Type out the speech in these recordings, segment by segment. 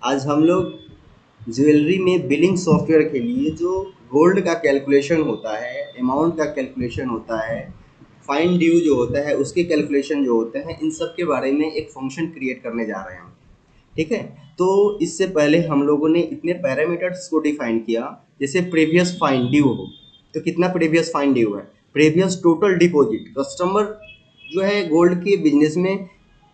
आज हम लोग ज्वेलरी में बिलिंग सॉफ्टवेयर के लिए जो गोल्ड का कैलकुलेशन होता है, अमाउंट का कैलकुलेशन होता है, फाइन ड्यू जो होता है उसके कैलकुलेशन जो होते हैं, इन सब के बारे में एक फंक्शन क्रिएट करने जा रहे हैं हम। ठीक है। तो इससे पहले हम लोगों ने इतने पैरामीटर्स को डिफाइन किया, जैसे प्रीवियस फाइन ड्यू हो तो कितना प्रीवियस फाइन ड्यू है, प्रीवियस टोटल डिपॉजिट। कस्टमर जो है गोल्ड के बिजनेस में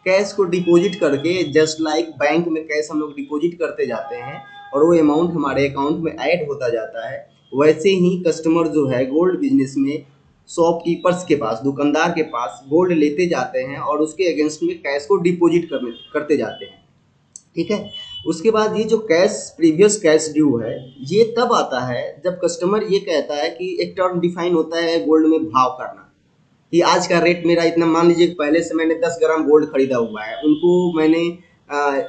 कैश को डिपॉजिट करके, जस्ट लाइक बैंक में कैश हम लोग डिपॉजिट करते जाते हैं और वो अमाउंट हमारे अकाउंट में ऐड होता जाता है, वैसे ही कस्टमर जो है गोल्ड बिजनेस में शॉपकीपर्स के पास, दुकानदार के पास गोल्ड लेते जाते हैं और उसके अगेंस्ट में कैश को डिपॉजिट करते जाते हैं। ठीक है। उसके बाद ये जो कैश, प्रीवियस कैश ड्यू है, ये तब आता है जब कस्टमर ये कहता है कि एक टर्म डिफाइन होता है गोल्ड में भाव करना, कि आज का रेट मेरा इतना, मान लीजिए पहले से मैंने 10 ग्राम गोल्ड खरीदा हुआ है, उनको मैंने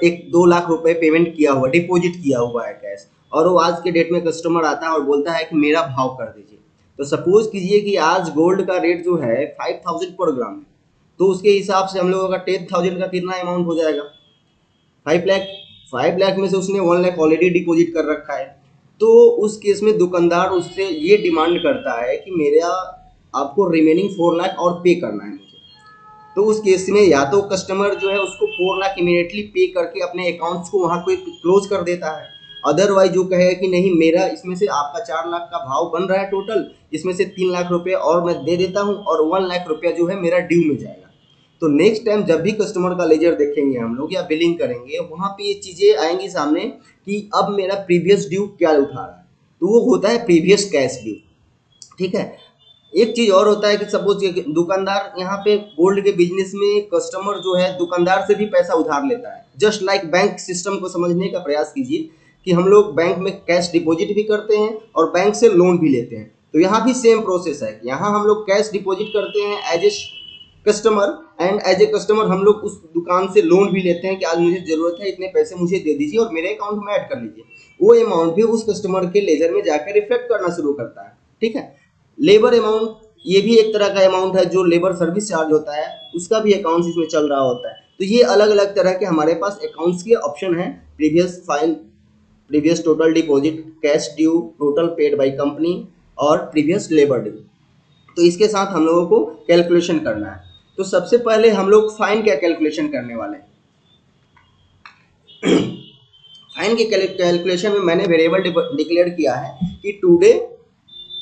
एक 2 लाख रुपए पेमेंट किया हुआ, डिपॉजिट किया हुआ है कैश, और वो आज के डेट में कस्टमर आता है और बोलता है कि मेरा भाव कर दीजिए। तो सपोज कीजिए कि आज गोल्ड का रेट जो है 5000 पर ग्राम है, तो उसके हिसाब से हम लोगों का 10,000 का कितना अमाउंट हो जाएगा, 5 लाख। 5 लाख में से उसने 1 लाख ऑलरेडी डिपॉजिट कर रखा है। तो उस केस में दुकानदार उससे ये डिमांड करता है कि मेरा आपको रिमेनिंग 4 लाख और पे करना है मुझे। तो उस केस में या तो कस्टमर जो है उसको 4 लाख इमीडिएटली पे करके अपने अकाउंट्स को वहाँ कोई क्लोज कर देता है। अदरवाइज जो कहे कि नहीं, मेरा इसमें से आपका 4 लाख का भाव बन रहा है टोटल, इसमें से 3 लाख रुपये और मैं दे देता हूँ और 1 लाख रुपया जो है मेरा ड्यू में जाएगा। तो नेक्स्ट टाइम जब भी कस्टमर का लेजर देखेंगे हम लोग या बिलिंग करेंगे, वहाँ पे ये चीज़ें आएंगी सामने कि अब मेरा प्रीवियस ड्यू क्या उठा रहा है, तो वो होता है प्रीवियस कैश ड्यू। ठीक है। एक चीज और होता है कि सपोज दुकानदार यहाँ पे गोल्ड के बिजनेस में कस्टमर जो है दुकानदार से भी पैसा उधार लेता है, जस्ट लाइक बैंक सिस्टम को समझने का प्रयास कीजिए कि हम लोग बैंक में कैश डिपॉजिट भी करते हैं और बैंक से लोन भी लेते हैं। तो यहाँ भी सेम प्रोसेस है, यहाँ हम लोग कैश डिपॉजिट करते हैं as a customer, and as a customer हम लोग उस दुकान से लोन भी लेते हैं कि आज मुझे जरूरत है, इतने पैसे मुझे दे दीजिए और मेरे अकाउंट में ऐड कर लीजिए। वो अमाउंट भी उस कस्टमर के लेजर में जाकर रिफ्लेक्ट करना शुरू करता है। ठीक है। लेबर अमाउंट, ये भी एक तरह का अमाउंट है, जो लेबर सर्विस चार्ज होता है उसका भी अकाउंट इसमें चल रहा होता है। तो ये अलग अलग तरह के हमारे पास अकाउंट्स के ऑप्शन है, previous fine, previous total deposit, cash due, total paid by company और प्रीवियस लेबर ड्यू। तो इसके साथ हम लोगों को कैलकुलेशन करना है। तो सबसे पहले हम लोग फाइन का कैलकुलेशन करने वाले हैं। फाइन के कैलकुलेशन में मैंने वेरिएबल डिक्लेयर किया है कि टुडे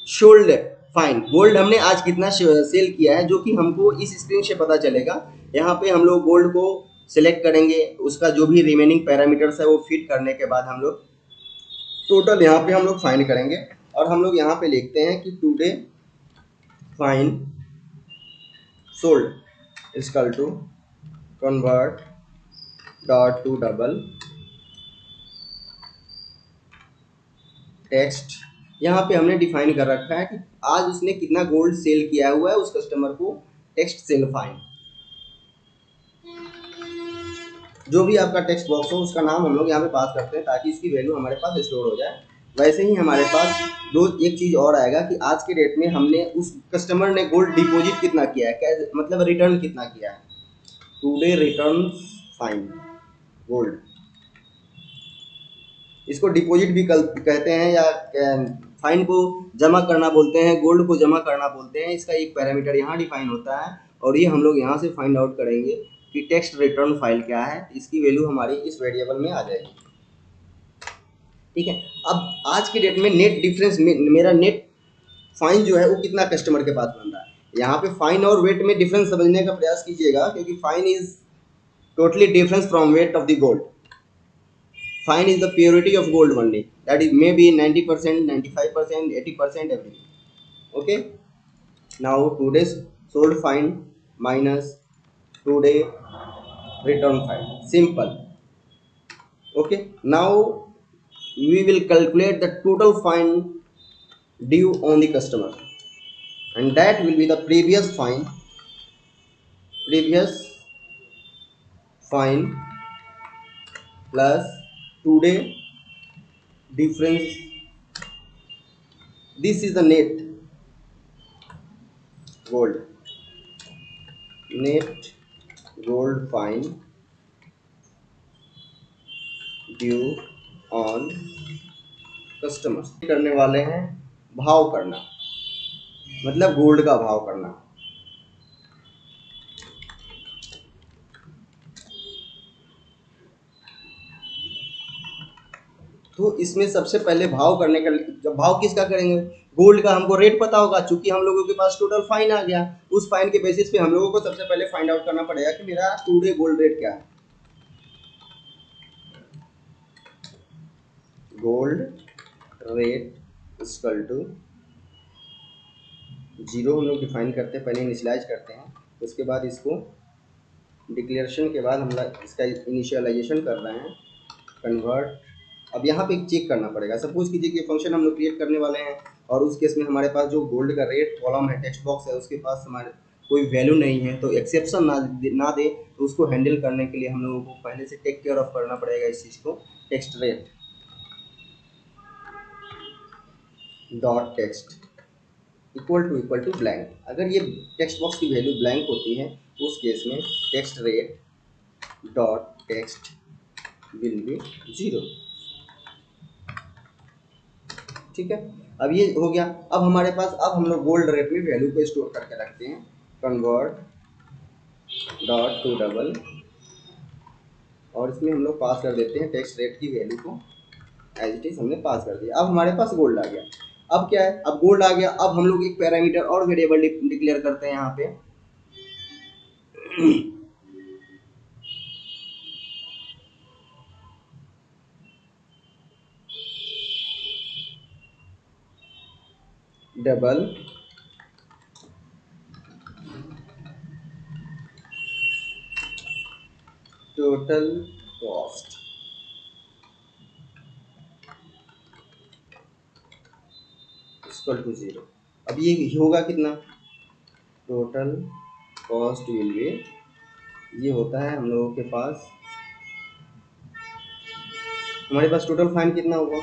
सोल्ड फाइन, गोल्ड हमने आज कितना सेल किया है, जो कि हमको इस स्क्रीन से पता चलेगा। यहाँ पे हम लोग गोल्ड को सिलेक्ट करेंगे, उसका जो भी रिमेनिंग पैरामीटर्स है वो फिट करने के बाद हम लोग टोटल यहाँ पे हम लोग फाइन करेंगे, और हम लोग यहाँ पे लिखते हैं कि today fine sold is equal to convert dot to double text. यहाँ पे हमने डिफाइन कर रखा है कि आज उसने कितना गोल्ड सेल किया हुआ है उस कस्टमर को, टेक्स्ट सेल फाइन। जो भी आपका टेक्स्ट बॉक्स हो उसका नाम हम लोग यहाँ पे पास करते हैं ताकि इसकी वैल्यू हमारे पास स्टोर हो जाए। वैसे ही हमारे पास दो एक चीज और आएगा कि आज के डेट में हमने उस कस्टमर ने गोल्ड डिपॉजिट कितना किया है, क्या मतलब रिटर्न कितना किया है, टुडे रिटर्न फाइन गोल्ड। इसको डिपॉजिट भी कहते हैं, या फाइन को जमा करना बोलते हैं, गोल्ड को जमा करना बोलते हैं। इसका एक पैरामीटर यहाँ डिफाइन होता है और ये हम लोग यहाँ से फाइंड आउट करेंगे कि टेक्स्ट रिटर्न फाइल क्या है, इसकी वैल्यू हमारी इस वेरिएबल में आ जाएगी। ठीक है। अब आज के डेट में नेट डिफरेंस, मेरा नेट फाइन जो है वो कितना कस्टमर के पास बन रहा है। यहाँ पे फाइन और वेट में डिफरेंस समझने का प्रयास कीजिएगा, क्योंकि fine is totally difference from weight of the gold. Fine is the purity of gold only. That is maybe 90%, 95%, 80%, everything. Okay. Now today's sold fine minus today return fine. Simple. Okay. Now we will calculate the total fine due on the customer, and that will be the previous fine. Previous fine plus today difference. This is the net gold. Net gold fine due on customers करने वाले हैं भाव करना, मतलब gold का भाव करना। तो इसमें सबसे पहले भाव करने का, जब भाव किसका करेंगे, गोल्ड का। हमको रेट पता होगा, चूंकि हम लोगों के पास टोटल फाइन आ गया, उस फाइन के बेसिस पे हम लोगों को सबसे पहले फाइंड आउट करना पड़ेगा कि मेरा टुडे गोल्ड रेट क्या है। Gold rate equal to zero हम लोग डिफाइन करते हैं, पहले इनिशियलाइज करते हैं, उसके बाद इसको डिक्लेरेशन के बाद हम इसका इनिशियलाइजेशन कर रहे हैं, कन्वर्ट। अब यहाँ पे चेक करना पड़ेगा, सपोज कीजिए कि फंक्शन हम लोग क्रिएट करने वाले हैं और उस केस में हमारे पास जो गोल्ड का रेट कॉलम है, टेक्स्ट बॉक्स है, उसके पास हमारे कोई वैल्यू नहीं है, तो एक्सेप्शन ना दे, तो उसको हैंडल करने के लिए हम लोगों को पहले से टेक केयर ऑफ करना पड़ेगा इस चीज़ को। Text rate dot text equal to blank. अगर ये टेक्स्ट बॉक्स की वैल्यू ब्लैंक होती है तो उस केस में text rate dot text will be zero. ठीक है, अब ये हो गया। अब हमारे पास, अब हम लोग गोल्ड रेट में वैल्यू को स्टोर करके रखते हैं, कन्वर्ट डॉट टू डबल, और इसमें हम लोग पास कर देते हैं टेक्स्ट रेट की वैल्यू को, एज इट इज हमने पास कर दिया। अब हमारे पास गोल्ड आ गया। अब क्या है, अब गोल्ड आ गया, अब हम लोग एक पैरामीटर और वेरिएबल डिक्लेयर करते हैं यहाँ पे double total cost equal to zero. अब ये होगा कितना, टोटल कॉस्ट विल बी, ये होता है हम लोगों के पास, हमारे पास टोटल फाइन कितना होगा,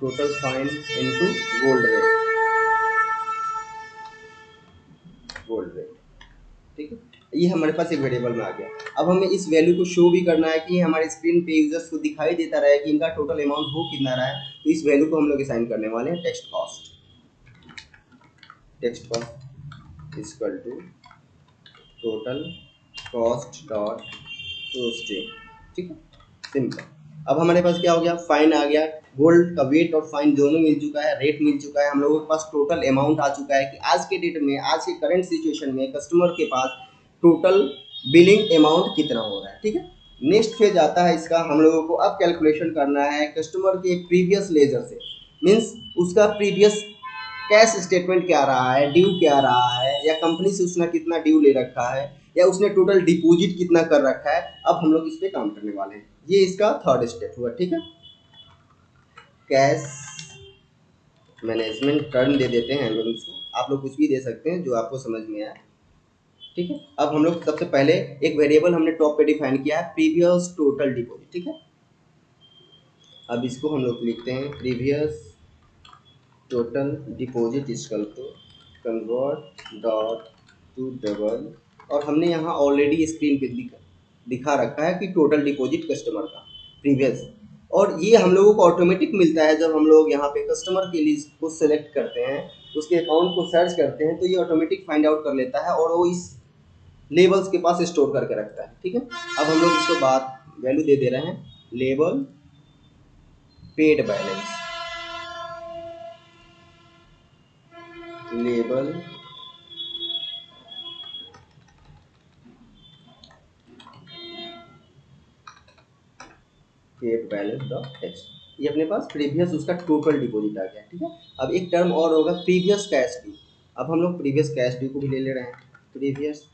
total fine into gold rate, gold rate. ठीक है, ये हमारे पास एक वेरिएबल में आ गया। अब हमें इस वैल्यू को शो भी करना है कि हमारे स्क्रीन पे यूजर्स को दिखाई देता रहे कि इनका टोटल अमाउंट हो कितना रहा है, तो इस वैल्यू को हम लोग असाइन करने वाले हैं text cost. Text cost equal to total cost dot costing. ठीक है, सिंपल। अब हमारे पास क्या हो गया, फाइन आ गया, गोल्ड का वेट और फाइन दोनों मिल चुका है, रेट मिल चुका है, हम लोगों के पास टोटल अमाउंट आ चुका है कि आज के डेट में, आज के करंट सिचुएशन में कस्टमर के पास टोटल बिलिंग अमाउंट कितना हो रहा है। ठीक है, नेक्स्ट फेज आता है इसका, हम लोगों को अब कैलकुलेशन करना है कस्टमर के प्रीवियस लेजर से, मीन्स उसका प्रीवियस कैश स्टेटमेंट क्या रहा है, ड्यू क्या रहा है, या कंपनी से उसने कितना ड्यू ले रखा है, या उसने टोटल डिपॉजिट कितना कर रखा है। अब हम लोग इस पे काम करने वाले हैं, ये इसका थर्ड स्टेप हुआ। ठीक है, कैश मैनेजमेंट टर्म दे देते हैं हम लोग इसको, आप लोग कुछ भी दे सकते हैं जो आपको समझ में आए। ठीक है, अब हम लोग सबसे पहले एक वेरिएबल हमने टॉप पे डिफाइन किया है, प्रीवियस टोटल डिपॉजिट। ठीक है, अब इसको हम लोग लिखते हैं previous total deposit equal to convert dot to double, और हमने यहाँ ऑलरेडी स्क्रीन पे दिखा रखा है कि टोटल डिपॉजिट कस्टमर का प्रीवियस, और ये हम लोगों को ऑटोमेटिक मिलता है जब हम लोग यहाँ पे कस्टमर के लिए को सेलेक्ट करते हैं, उसके अकाउंट को सर्च करते हैं, तो ये ऑटोमेटिक फाइंड आउट कर लेता है और वो इस लेबल्स के पास स्टोर करके रखता है। ठीक है, अब हम लोग इसको बाद वैल्यू दे दे रहे हैं, label paid balance, label paid balance dot text, ये अपने पास प्रीवियस उसका टोटल डिपॉजिट आ गया। ठीक है, अब एक टर्म और होगा प्रीवियस कैश ड्यू, अब हम लोग प्रीवियस कैश ड्यू को भी ले रहे हैं, प्रीवियस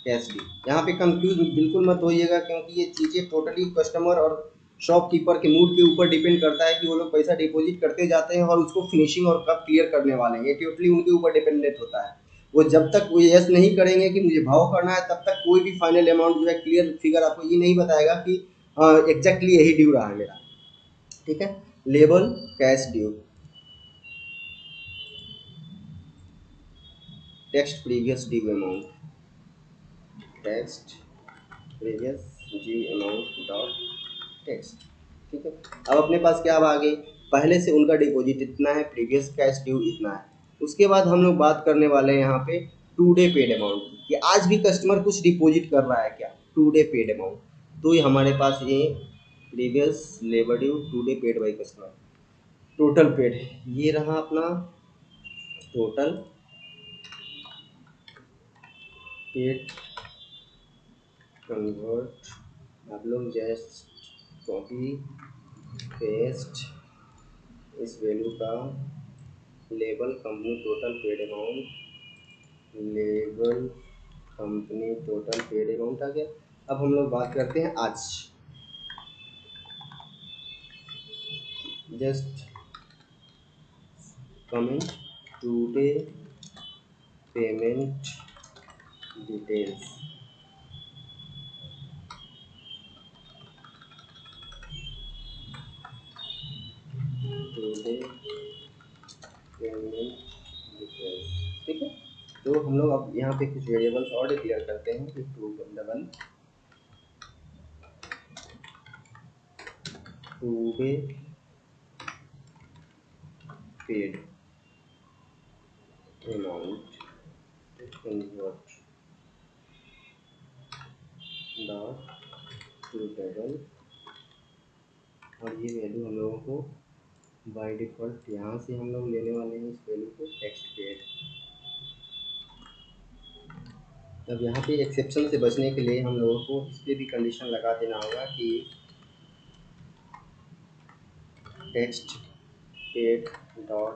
कैश ड्यू। यहाँ पे कंफ्यूज बिल्कुल मत होइएगा, क्योंकि ये चीज़ें टोटली कस्टमर और शॉपकीपर के मूड के ऊपर डिपेंड करता है कि वो लोग पैसा डिपॉजिट करते जाते हैं और उसको फिनिशिंग और कब क्लियर करने वाले हैं, ये टोटली उनके ऊपर डिपेंडेंट होता है। वो जब तक वो यस नहीं करेंगे कि मुझे भाव करना है, तब तक कोई भी फाइनल अमाउंट जो है, क्लियर फिगर आपको ये नहीं बताएगा कि एग्जैक्टली यही ड्यू रहा है मेरा। ठीक है, label cash due, text previous due amount, text previous due amount dot text. ठीक है, अब अपने पास क्या अब आगे, पहले से उनका डिपॉजिट इतना है, प्रीवियस कैश ड्यू इतना है। उसके बाद हम लोग बात करने वाले हैं यहाँ पे टू डे पेड अमाउंट की, कि आज भी कस्टमर कुछ डिपॉजिट कर रहा है क्या, टू डे पेड अमाउंट। तो ये हमारे पास ये previous labour due today paid by customer, total paid, ये रहा अपना टोटल पेड। कन्वर्ट, आप लोग जस्ट कॉपी पेस्ट इस वैल्यू का label company total paid amount, label company total paid amount आ गया। अब हम लोग बात करते हैं आज, just coming today payment details, today payment details. ठीक है, तो हम लोग अब यहाँ पे कुछ वेरिएबल्स और डिक्लेयर करते हैं कि today paid amount convert dot to table, और ये वैल्यू हम लोगों को बाय डिफ़ॉल्ट यहाँ से हम लोग लेने वाले हैं इस वैल्यू को टेक्स्ट पेड। अब यहाँ पे एक्सेप्शन से बचने के लिए हम लोगों को इस पर भी कंडीशन लगा देना होगा कि text paid dot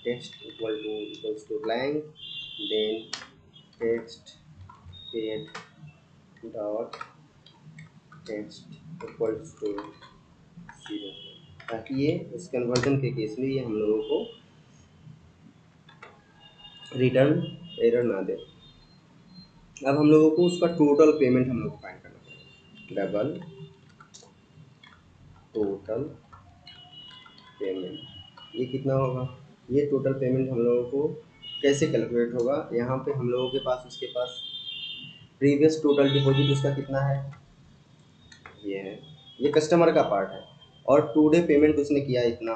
text equals to blank, then text paid dot text equals to 0, ताकि ये इस कन्वर्जन के केस में ये हम लोगों को रिटर्न एरर ना दे। अब हम लोगों को उसका टोटल पेमेंट हम लोग को फाइंड करना पड़ेगा, डबल टोटल पेमेंट, ये कितना होगा, ये टोटल पेमेंट हम लोगों को कैसे कैलकुलेट होगा, यहाँ पे हम लोगों के पास उसके पास प्रीवियस टोटल डिपॉजिट उसका कितना है, ये है, ये कस्टमर का पार्ट है, और टू डे पेमेंट उसने किया इतना,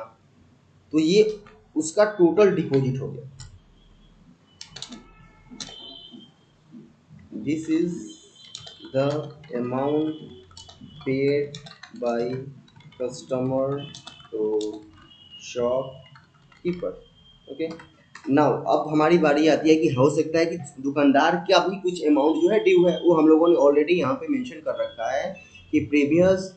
तो ये उसका टोटल डिपॉजिट हो गया। This is the amount paid by customer to shopkeeper. Okay. Now अब हमारी बारी आती है कि हो सकता है कि दुकानदार का भी कुछ अमाउंट जो है ड्यू है, वो हम लोगों ने ऑलरेडी यहाँ पे मेंशन कर रखा है कि previous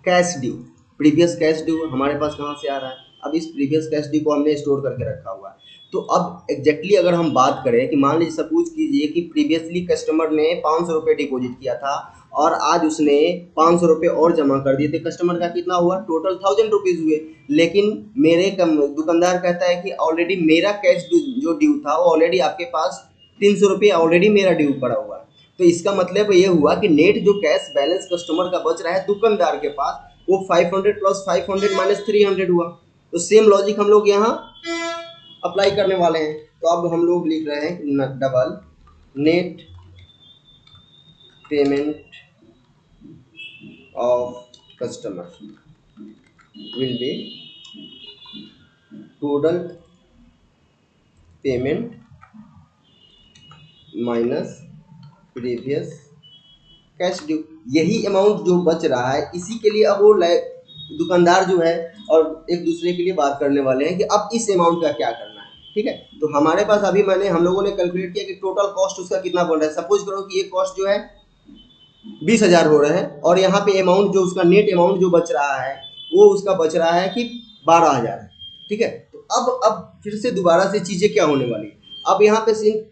cash due, previous cash due हमारे पास कहाँ से आ रहा है, अब इस प्रीवियस कैश ड्यू को हमने स्टोर करके रखा हुआ है। तो अब एग्जैक्टली अगर हम बात करें कि मान लीजिए सपोज कीजिए कि प्रीवियसली कस्टमर ने 500 रुपये डिपॉजिट किया था और आज उसने 500 रुपये और जमा कर दिए थे, कस्टमर का कितना हुआ, टोटल 1000 रुपीज़ हुए। लेकिन मेरे दुकानदार कहता है कि ऑलरेडी मेरा कैश जो ड्यू था वो ऑलरेडी आपके पास 300 रुपये ऑलरेडी मेरा ड्यू पड़ा हुआ है। तो इसका मतलब ये हुआ कि नेट जो कैश बैलेंस कस्टमर का बच रहा है दुकानदार के पास, वो 500 प्लस 500 माइनस 300 हुआ। तो सेम लॉजिक हम लोग यहाँ अप्लाई करने वाले हैं। तो अब हम लोग लिख रहे हैं double net payment of customer will be total payment minus previous cash due. यही अमाउंट जो बच रहा है इसी के लिए अब वो दुकानदार जो है और एक दूसरे के लिए बात करने वाले हैं कि अब इस अमाउंट का क्या करना है। ठीक है, तो हमारे पास अभी हम लोगों ने कैलकुलेट किया कि टोटल कॉस्ट उसका कितना बन रहा है। सपोज करो कि ये कॉस्ट जो है 20,000 हो रहा है और यहाँ पे अमाउंट जो उसका नेट अमाउंट जो बच रहा है वो उसका बच रहा है कि 12,000 है। ठीक है, तो अब फिर से दोबारा से चीज़ें क्या होने वाली है, अब यहाँ पे सीन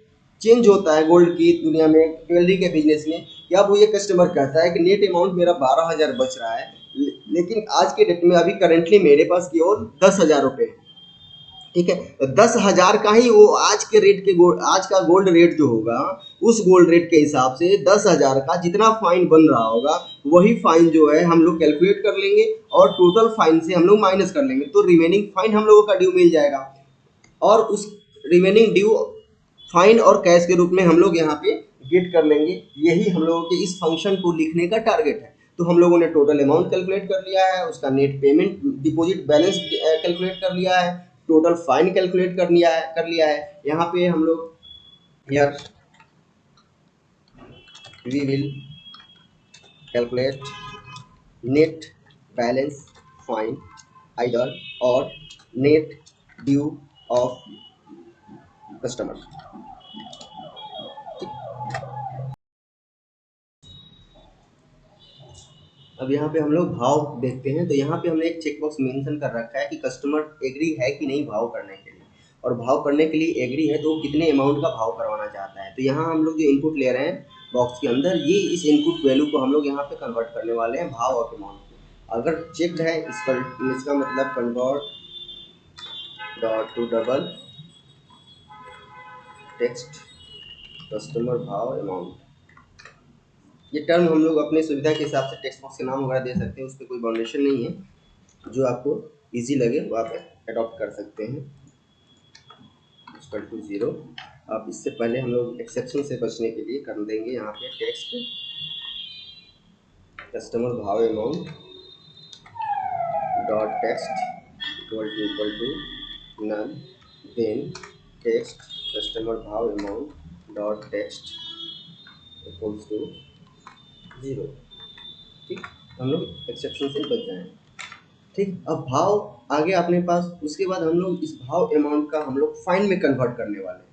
चेंज होता है गोल्ड की दुनिया में, ज्वेलरी के बिजनेस में, कि अब वो ये कस्टमर कहता है कि नेट अमाउंट मेरा 12,000 बच रहा है, लेकिन आज के डेट में अभी करेंटली मेरे पास केवल 10,000 रुपये है। ठीक है, तो 10,000 का ही वो आज के रेट के आज का गोल्ड रेट जो होगा उस गोल्ड रेट के हिसाब से 10,000 का जितना फाइन बन रहा होगा वही फाइन जो है हम लोग कैलकुलेट कर लेंगे और टोटल फाइन से हम लोग माइनस कर लेंगे, तो रिमेनिंग फाइन हम लोगों का ड्यू मिल जाएगा। और उस रिमेनिंग ड्यू फाइन और कैश के रूप में हम लोग यहाँ पे गेट कर लेंगे। यही हम लोगों के इस फंक्शन को लिखने का टारगेट है। तो हम लोगों ने टोटल अमाउंट कैलकुलेट कर लिया है, उसका net payment deposit balance calculate कर लिया है, टोटल फाइन कैलकुलेट कर लिया है। यहाँ पे हम लोग here we will calculate net balance fine either और नेट ड्यू ऑफ कस्टमर। अब यहाँ पे हम लोग भाव देखते हैं, तो यहाँ पे हमने एक चेक बॉक्स मेंशन कर रखा है कि कस्टमर एग्री है कि नहीं भाव करने के लिए, और भाव करने के लिए एग्री है तो वो कितने अमाउंट का भाव करवाना चाहता है। तो यहाँ हम लोग जो इनपुट ले रहे हैं बॉक्स के अंदर, ये इस इनपुट वैल्यू को हम लोग यहाँ पे कन्वर्ट करने वाले हैं भाव और अमाउंट में। अगर चेक्ड है इसका मतलब convert dot to double text customer bhav amount. ये टर्म हम लोग अपने सुविधा के हिसाब से टेक्स्ट बॉक्स के नाम वगैरह दे सकते हैं, उस पर कोई बाउंडेशन नहीं है, जो आपको इजी लगे वो आप अडॉप्ट कर सकते हैं। Equal to 0। अब इससे पहले हम लोग एक्सेप्शन से बचने के लिए कर देंगे यहाँ पे text customer bhav amount dot text equal to null, then text customer bhav amount dot text equals to 0। ठीक, हम लोग एक्सेप्शन से बच जाएँ। ठीक, अब भाव आगे अपने पास, उसके बाद हम लोग इस भाव अमाउंट का हम लोग फाइन में कन्वर्ट करने वाले हैं।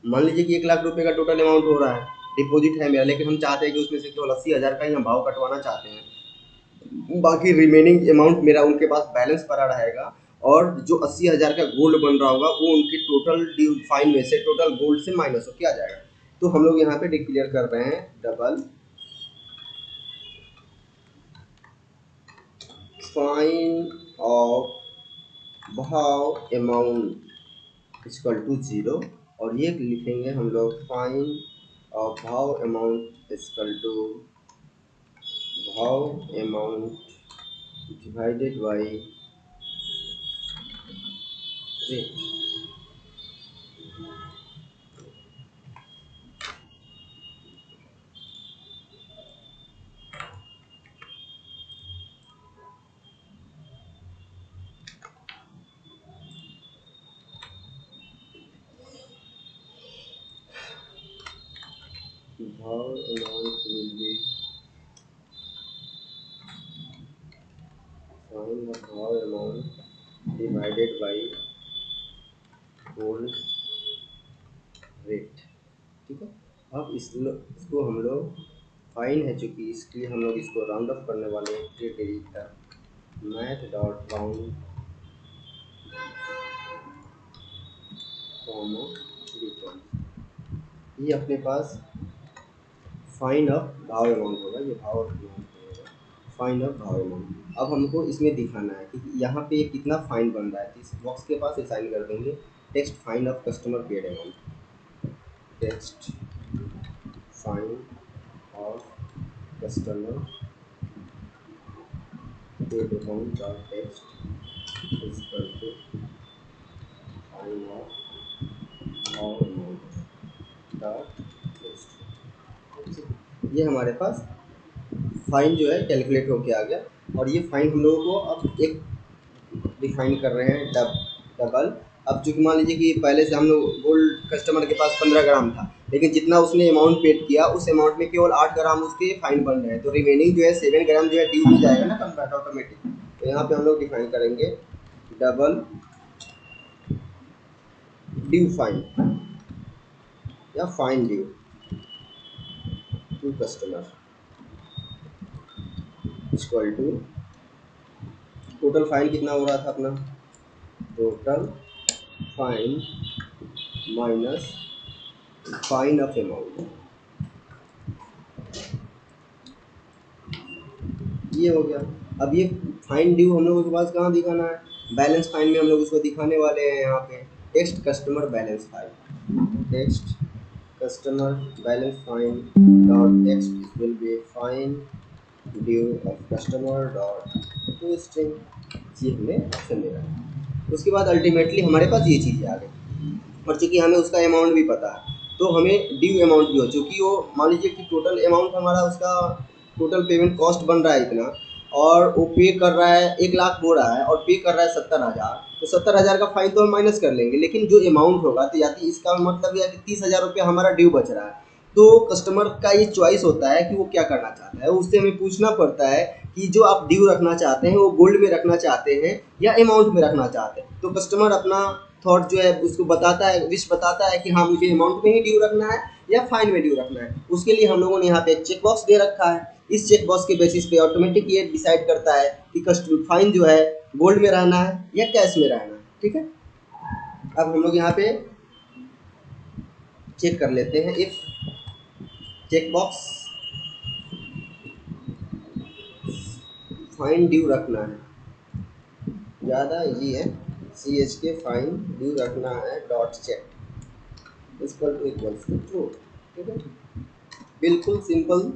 मान लीजिए कि 1,00,000 रुपये का टोटल अमाउंट हो रहा है, डिपॉजिट है मेरा, लेकिन हम चाहते हैं कि उसमें से केवल 80,000 का ही हम भाव कटवाना चाहते हैं, बाकी रिमेनिंग अमाउंट मेरा उनके पास बैलेंस पड़ा रहेगा, और जो 80,000 का गोल्ड बन रहा होगा वो उनके टोटल ड्यू फाइन में से, टोटल गोल्ड से माइनस हो के आ जाएगा। तो हम लोग यहाँ पे डिक्लेयर कर रहे हैं डबल फाइन ऑफ भाव अमाउंट इक्वल टू 0, और ये लिखेंगे हम लोग फाइन ऑफ भाव amount equal to bhav amount divided by rate. Bhav amount will be fine of भाव amount divided by gold rate. ठीक है, अब इसको हम लोग फाइन है चूँकि, इसलिए हम लोग इसको राउंड अप करने वाले हैं। Math dot round comma return, ये अपने पास फाइन ऑफ भाव अमाउंट होगा, ये भाव अमाउंट होगा, फाइन ऑफ भाव अमाउंट। अब हमको इसमें दिखाना है कि यहाँ पे कितना फाइन बन रहा है, तो इस बॉक्स के पास असाइन कर देंगे text fine of customer paid amount, text fine of customer paid amount dot text is equal to fine of भाव अमाउंट डॉट टेक्स्ट। ये हमारे पास फाइन जो है कैलकुलेट होके आ गया, और ये फाइन हम लोगों को अब एक डिफाइन कर रहे हैं डबल। अब चूँकि मान लीजिए कि पहले से हम लोग गोल्ड कस्टमर के पास 15 ग्राम था, लेकिन जितना उसने अमाउंट पेड किया उस अमाउंट में केवल 8 ग्राम उसके फाइन बन रहे हैं, तो रिमेनिंग जो है 7 ग्राम जो है ड्यू हो जाएगा ना कन्वर्ट ऑटोमेटिक। तो यहाँ पे हम लोग डिफाइन करेंगे डबल ड्यू फाइन या fine due to customer equal to total fine कितना हो रहा था अपना, total fine minus fine of amount, ये हो गया। अब ये फाइन ड्यू हम लोगों के पास कहाँ दिखाना है, बैलेंस फाइन में हम लोग उसको दिखाने वाले हैं। यहाँ पे text customer balance fine, text customer balance fine dot text will be fine due of customer dot to string, ये हमने ऑप्शन दे रहा है। उसके बाद अल्टीमेटली हमारे पास ये चीज़ें आ गई, और चूँकि हमें उसका अमाउंट भी पता है तो हमें ड्यू अमाउंट भी हो, चूँकि वो मान लीजिए कि टोटल अमाउंट हमारा उसका टोटल पेमेंट कॉस्ट बन रहा है इतना, और वो पे कर रहा है 1 लाख हो रहा है और पे कर रहा है 70,000, तो 70,000 का फाइन तो हम माइनस कर लेंगे, लेकिन जो अमाउंट होगा तो यानी इसका मतलब यह है कि 30,000 रुपया हमारा ड्यू बच रहा है। तो कस्टमर का ये चॉइस होता है कि वो क्या करना चाहता है, उससे हमें पूछना पड़ता है कि जो आप ड्यू रखना चाहते हैं वो गोल्ड में रखना चाहते हैं या अमाउंट में रखना चाहते हैं। तो कस्टमर अपना थॉट जो है उसको बताता है, विश बताता है कि हाँ मुझे अमाउंट में ही ड्यू रखना है या फाइन में ड्यू रखना है। उसके लिए हम लोगों ने यहाँ पे एक चेक बॉक्स दे रखा है। इस चेक बॉक्स के बेसिस पे ऑटोमेटिक ये डिसाइड करता है कि कस्टमर फाइन जो है गोल्ड में रहना है या कैश में रहना है। ठीक है, अब हम लोग यहाँ पे चेक कर लेते हैं if check box fine due रखना है, ज़्यादा इजी है, C H K fine due रखना है dot check equals to true. ठीक है, बिल्कुल सिंपल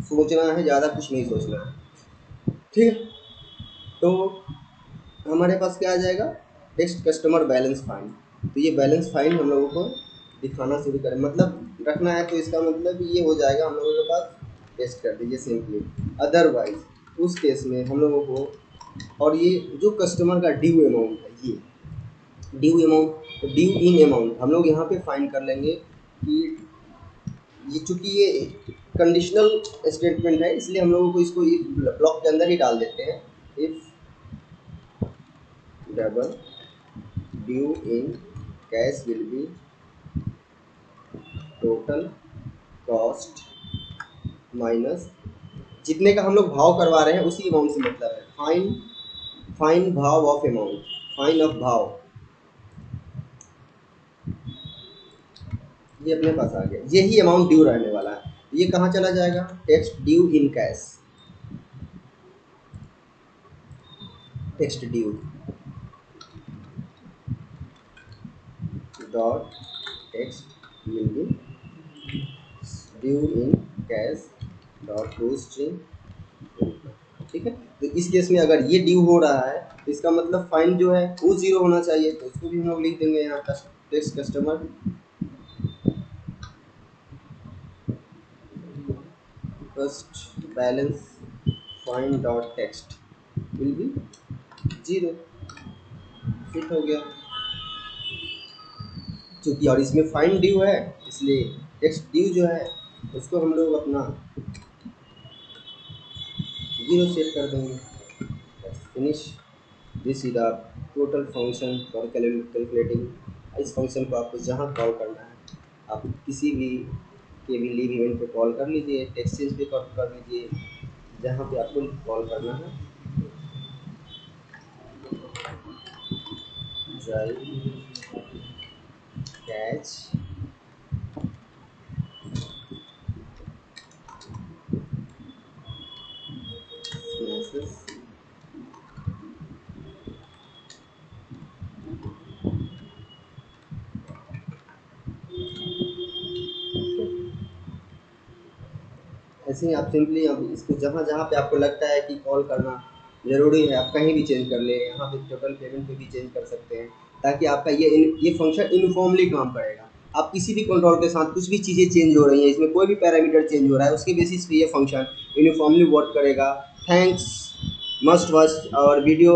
सोचना है, ज़्यादा कुछ नहीं सोचना है। ठीक है, तो हमारे पास क्या आ जाएगा, टेक्स्ट कस्टमर बैलेंस फाइन। तो ये बैलेंस फाइन हम लोगों को दिखाना शुरू करें, मतलब रखना है, तो इसका मतलब ये हो जाएगा हम लोगों के पास, टेस्ट कर दीजिए सिंपली। अदरवाइज उस केस में हम लोगों को, और ये जो कस्टमर का ड्यू अमाउंट है, ये due amount, due in amount हम लोग यहाँ पे फाइन कर लेंगे कि ये चूँकि ये कंडीशनल स्टेटमेंट है, इसलिए हम लोगों को इसको इफ ब्लॉक के अंदर ही डाल देते हैं। If double due in cash will be total cost minus जितने का हम लोग भाव करवा रहे हैं उसी अमाउंट से मतलब है, फाइन, फाइन भाव ऑफ अमाउंट, फाइन ऑफ भाव, ये अपने पास आ गया, यही अमाउंट ड्यू रहने वाला है। ये कहाँ चला जाएगा, text due in cash, text due dot text will be due in cash dot to string. ठीक है, तो इस केस में अगर ये ड्यू हो रहा है तो इसका मतलब फाइन जो है वो 0 होना चाहिए, तो उसको भी हम लोग लिख देंगे यहाँ text customer first balance fine dot text will B 0। Fit हो गया, क्योंकि और इसमें फाइन ड्यू है इसलिए टेक्स्ट ड्यू जो है उसको हम लोग अपना 0 सेट कर देंगे। Finish, this is the total function for calculating. इस फंक्शन को आपको जहाँ कॉल करना है, आप किसी भी के भी लीव इवेंट पे कॉल कर लीजिए, टेक्सचेंज पे कॉल कर लीजिए, जहाँ पे आपको कॉल करना है। कैच ऐसे ही आप सिंपली अब इसको जहाँ जहाँ पे आपको लगता है कि कॉल करना ज़रूरी है, आप कहीं भी चेंज कर लें, यहाँ पे टोटल पेमेंट पे भी चेंज कर सकते हैं, ताकि आपका ये फंक्शन यूनिफॉर्मली काम करेगा। आप किसी भी कंट्रोल के साथ कुछ भी चीज़ें चेंज हो रही हैं, इसमें कोई भी पैरामीटर चेंज हो रहा है, उसके बेसिस पे ये फंक्शन यूनिफॉर्मली वर्क करेगा। Thanks, must watch our video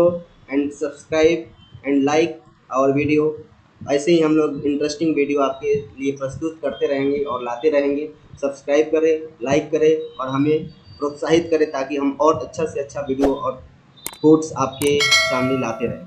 and subscribe and like our video. ऐसे ही हम लोग इंटरेस्टिंग वीडियो आपके लिए प्रस्तुत करते रहेंगे और लाते रहेंगे। सब्सक्राइब करें, लाइक करें और हमें प्रोत्साहित करें ताकि हम और अच्छा से अच्छा वीडियो और कोट्स आपके सामने लाते रहें।